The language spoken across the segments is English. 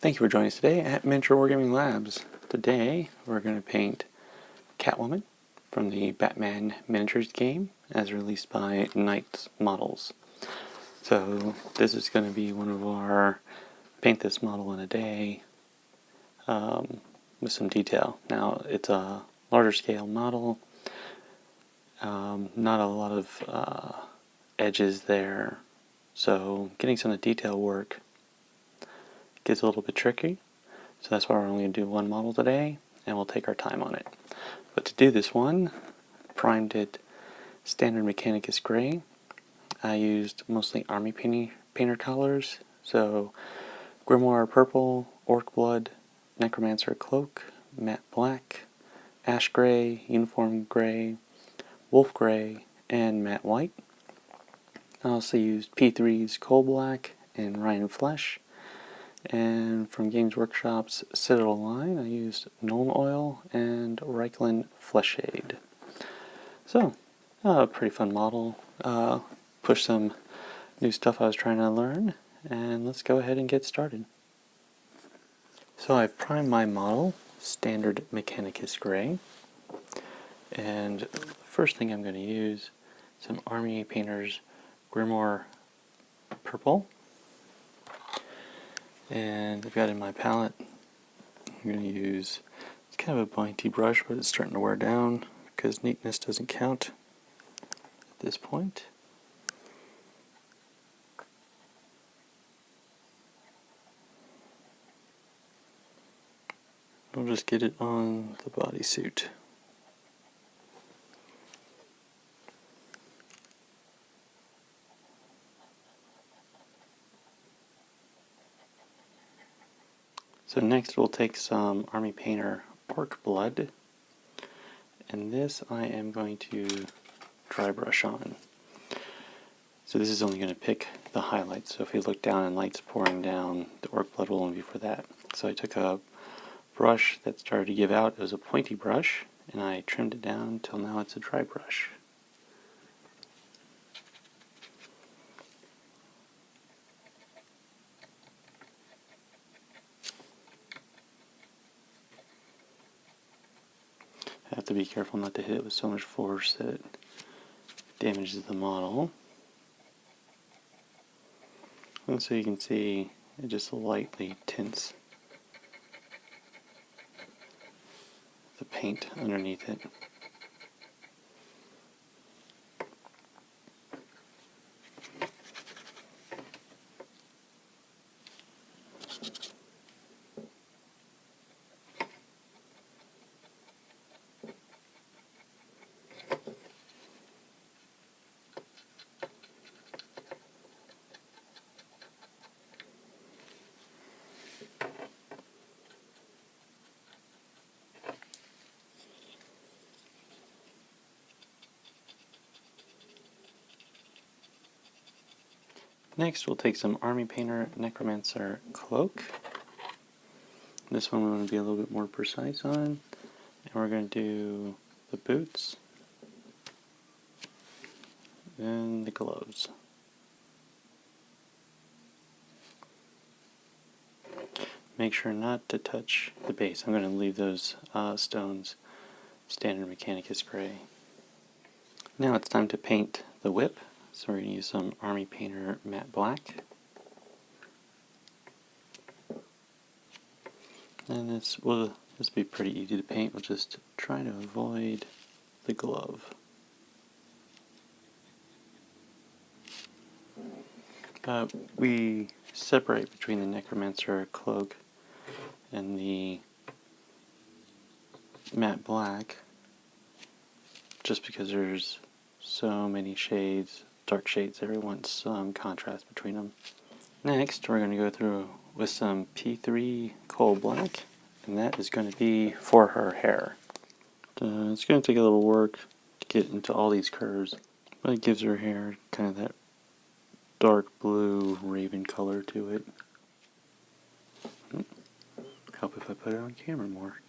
Thank you for joining us today at Miniature Wargaming Labs. Today we're going to paint Catwoman from the Batman Miniatures game as released by Knights Models. So this is going to be one of our paint this model in a day with some detail. Now it's a larger scale model, not a lot of edges there, so getting some of the detail work gets a little bit tricky, so that's why we're only going to do one model today, and we'll take our time on it. But to do this one, primed it standard Mechanicus gray. I used mostly army painter colors, so Grimoire purple, orc blood, Necromancer Cloak, matte black, ash gray, uniform gray, wolf gray, and matte white. I also used P3's coal black and Ryan Flesh. And from Games Workshop's Citadel line, I used Nuln Oil and Reikland Fleshshade. So, pretty fun model. Push some new stuff I was trying to learn, and let's go ahead and get started. So I've primed my model, standard Mechanicus gray, and first thing I'm going to use some Army Painter's Grimoire purple. And I've got in my palette, I'm going to use, it's kind of a pointy brush, but it's starting to wear down because neatness doesn't count at this point. We'll just get it on the bodysuit. So next we'll take some Army Painter Orc Blood, and this I am going to dry brush on. So this is only going to pick the highlights, so if you look down and light's pouring down, the Orc Blood will only be for that. So I took a brush that started to give out, it was a pointy brush, and I trimmed it down until now it's a dry brush. I have to be careful not to hit it with so much force that it damages the model. And so you can see it just lightly tints the paint underneath it. Next we'll take some Army Painter Necromancer Cloak. This one we're going to be a little bit more precise on, and we're going to do the boots and the gloves. Make sure not to touch the base. I'm going to leave those stones standard Mechanicus gray. Now it's time to paint the whip. So we're going to use some Army Painter matte black. And this will be pretty easy to paint. We'll just try to avoid the glove. We separate between the Necromancer Cloak and the matte black just because there's so many shades, dark shades there, we want some contrast between them. Next we're going to go through with some P3 coal black, and that is going to be for her hair. It's going to take a little work to get into all these curves, but it gives her hair kind of that dark blue raven color to it. Help if I put it on camera more.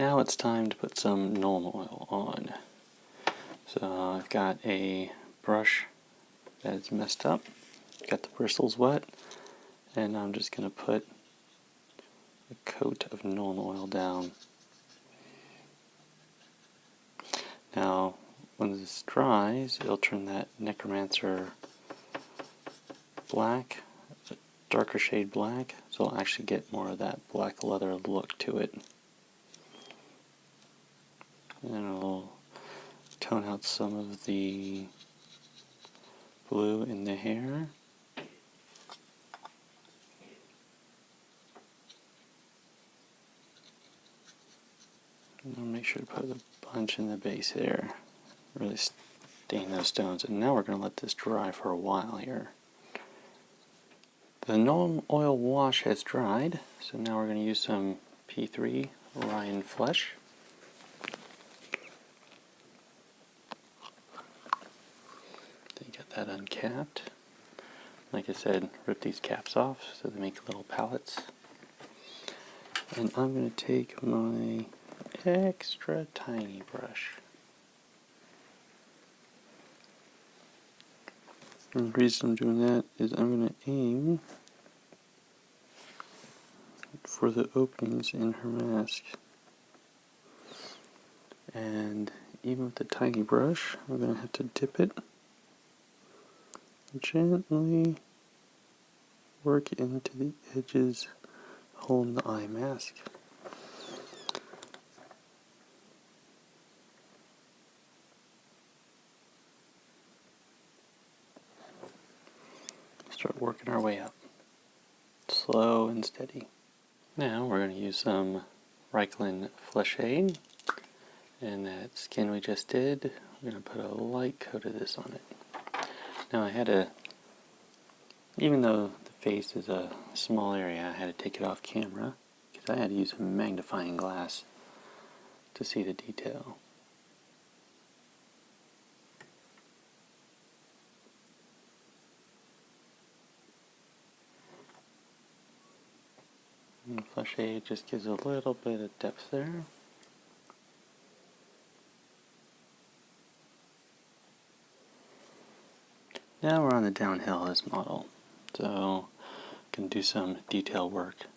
Now it's time to put some Nuln Oil on. So I've got a brush that's messed up, got the bristles wet, and I'm just going to put a coat of Nuln Oil down. Now, when this dries, it'll turn that Necromancer black, a darker shade black, so it'll actually get more of that black leather look to it. And it'll tone out some of the blue in the hair. And I'll make sure to put a bunch in the base there. Really stain those stones. And now we're going to let this dry for a while here. The Nuln Oil wash has dried, so now we're going to use some P3 Orion Flesh. You got that uncapped. Like I said, rip these caps off so they make little pallets. And I'm going to take my extra tiny brush. And the reason I'm doing that is I'm going to aim for the openings in her mask. And even with the tiny brush, I'm going to have to dip it, gently work into the edges holding the eye mask. Start working our way up, slow and steady. Now we're going to use some Reikland Fleshshade, and that skin we just did, we're going to put a light coat of this on it. Now I had to, even though the face is a small area, I had to take it off camera because I had to use a magnifying glass to see the detail. And the Fleshshade just gives a little bit of depth there. Now we're on the downhill of this model, so can do some detail work.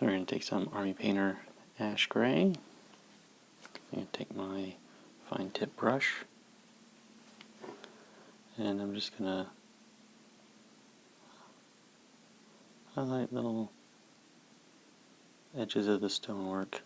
We're going to take some Army Painter Ash Gray. I'm going to take my fine tip brush, and I'm just going to highlight little edges of the stonework.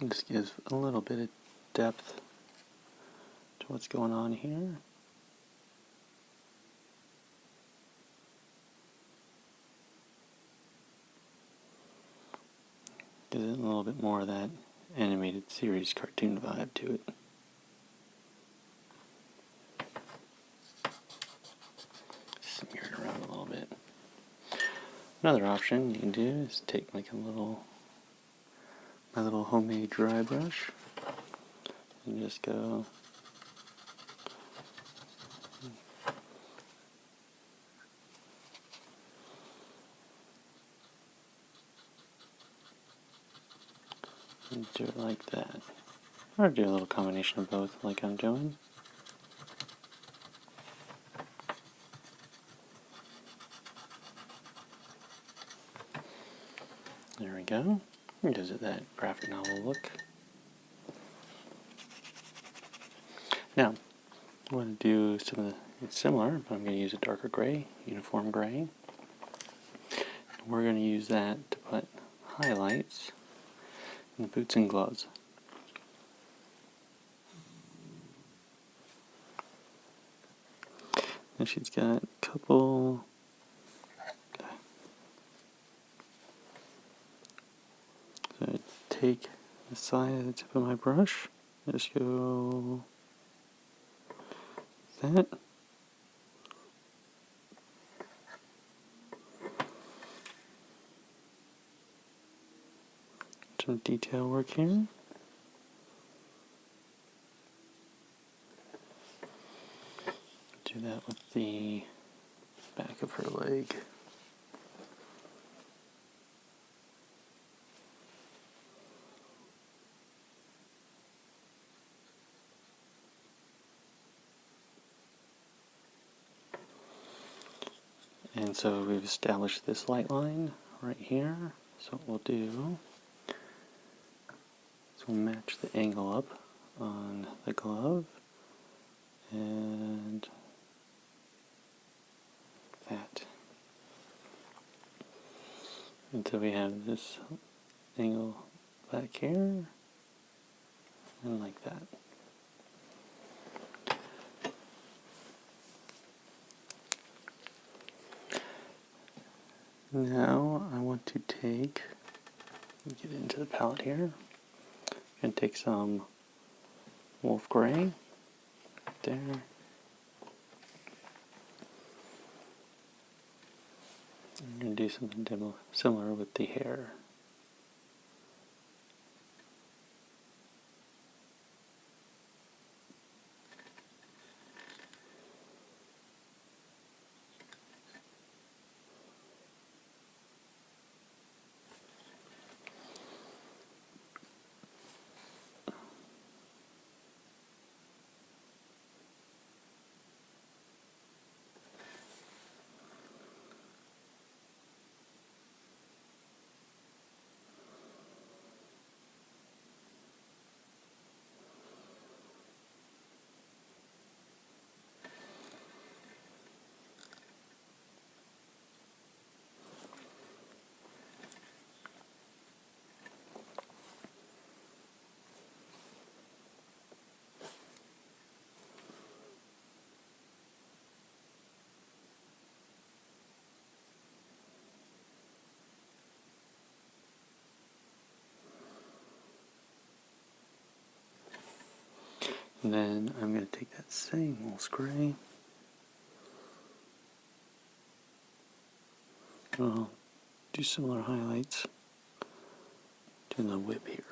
This gives a little bit of depth to what's going on here. Gives it a little bit more of that animated series cartoon vibe to it. Smear it around a little bit. Another option you can do is take like my little homemade dry brush and just go and do it like that. Or do a little combination of both like I'm doing. There we go. It gives it that graphic novel look. Now, I'm going to do something similar, but I'm going to use a darker gray, uniform gray. We're going to use that to put highlights in the boots and gloves. And she's got a couple. So I take the side of the tip of my brush, just go that. Some detail work here. do that with the back of her leg. And so we've established this light line right here. So what we'll do is we'll match the angle up on the glove and that. And so we have this angle back here and like that. Now I want to get into the palette here, and take some wolf gray right there. I'm going to do something similar with the hair. And then I'm going to take that same wolf gray. I'll do similar highlights to the whip here.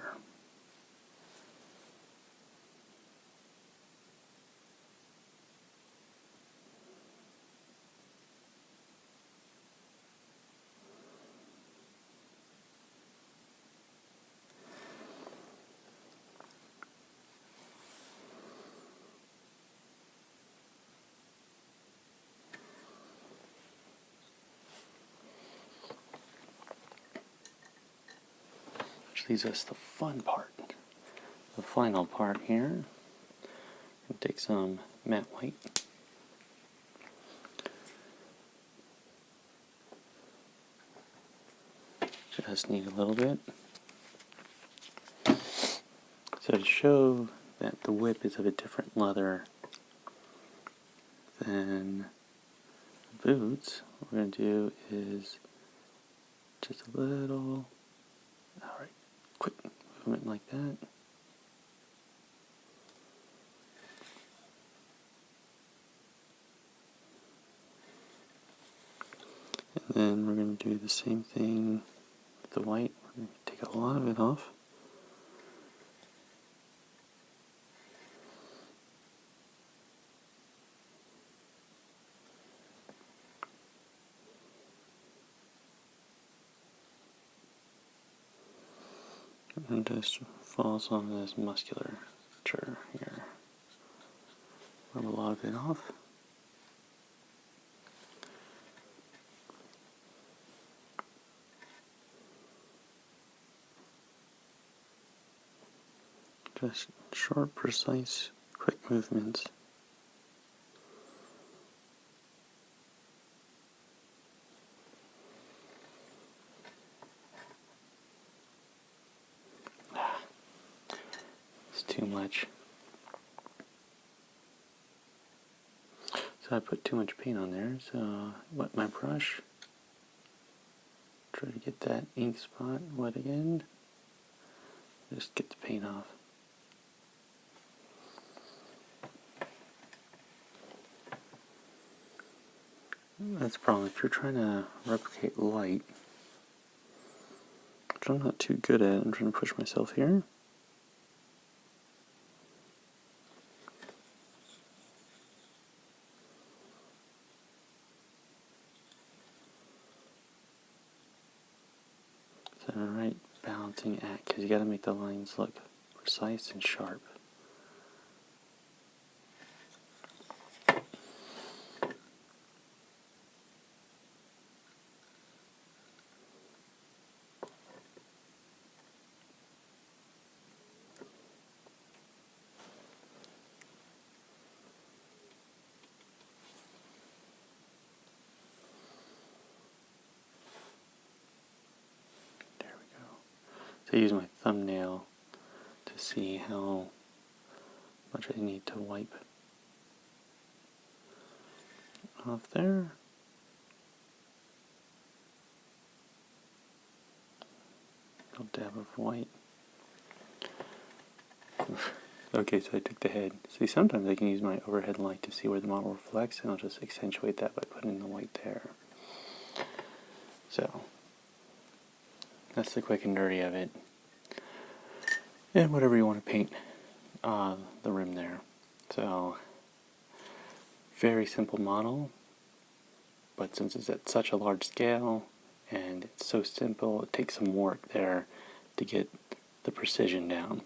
Which leaves us the fun part, the final part here. And take some matte white. Just need a little bit. So to show that the whip is of a different leather than the boots, what we're going to do is just a little, alright, quick movement like that. And then we're going to do the same thing with the white. We're going to take a lot of it off. And just falls on this musculature here. Rub a lot of it off. Just short, precise, quick movements. It's too much. So I put too much paint on there, so I wet my brush. Try to get that ink spot wet again. Just get the paint off. That's the problem. If you're trying to replicate light, which I'm not too good at, I'm trying to push myself here. Alright, balancing act, because you got to make the lines look precise and sharp. So I use my thumbnail to see how much I need to wipe off there. A little dab of white. Okay, so I took the head. See, sometimes I can use my overhead light to see where the model reflects, and I'll just accentuate that by putting the white there. So that's the quick and dirty of it. And whatever you want to paint the rim there. So, very simple model, but since it's at such a large scale and it's so simple, it takes some work there to get the precision down.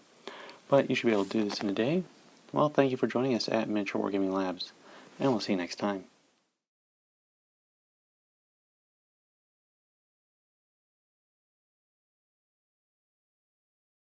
But you should be able to do this in a day. Well, thank you for joining us at Miniature Wargaming Labs, and we'll see you next time.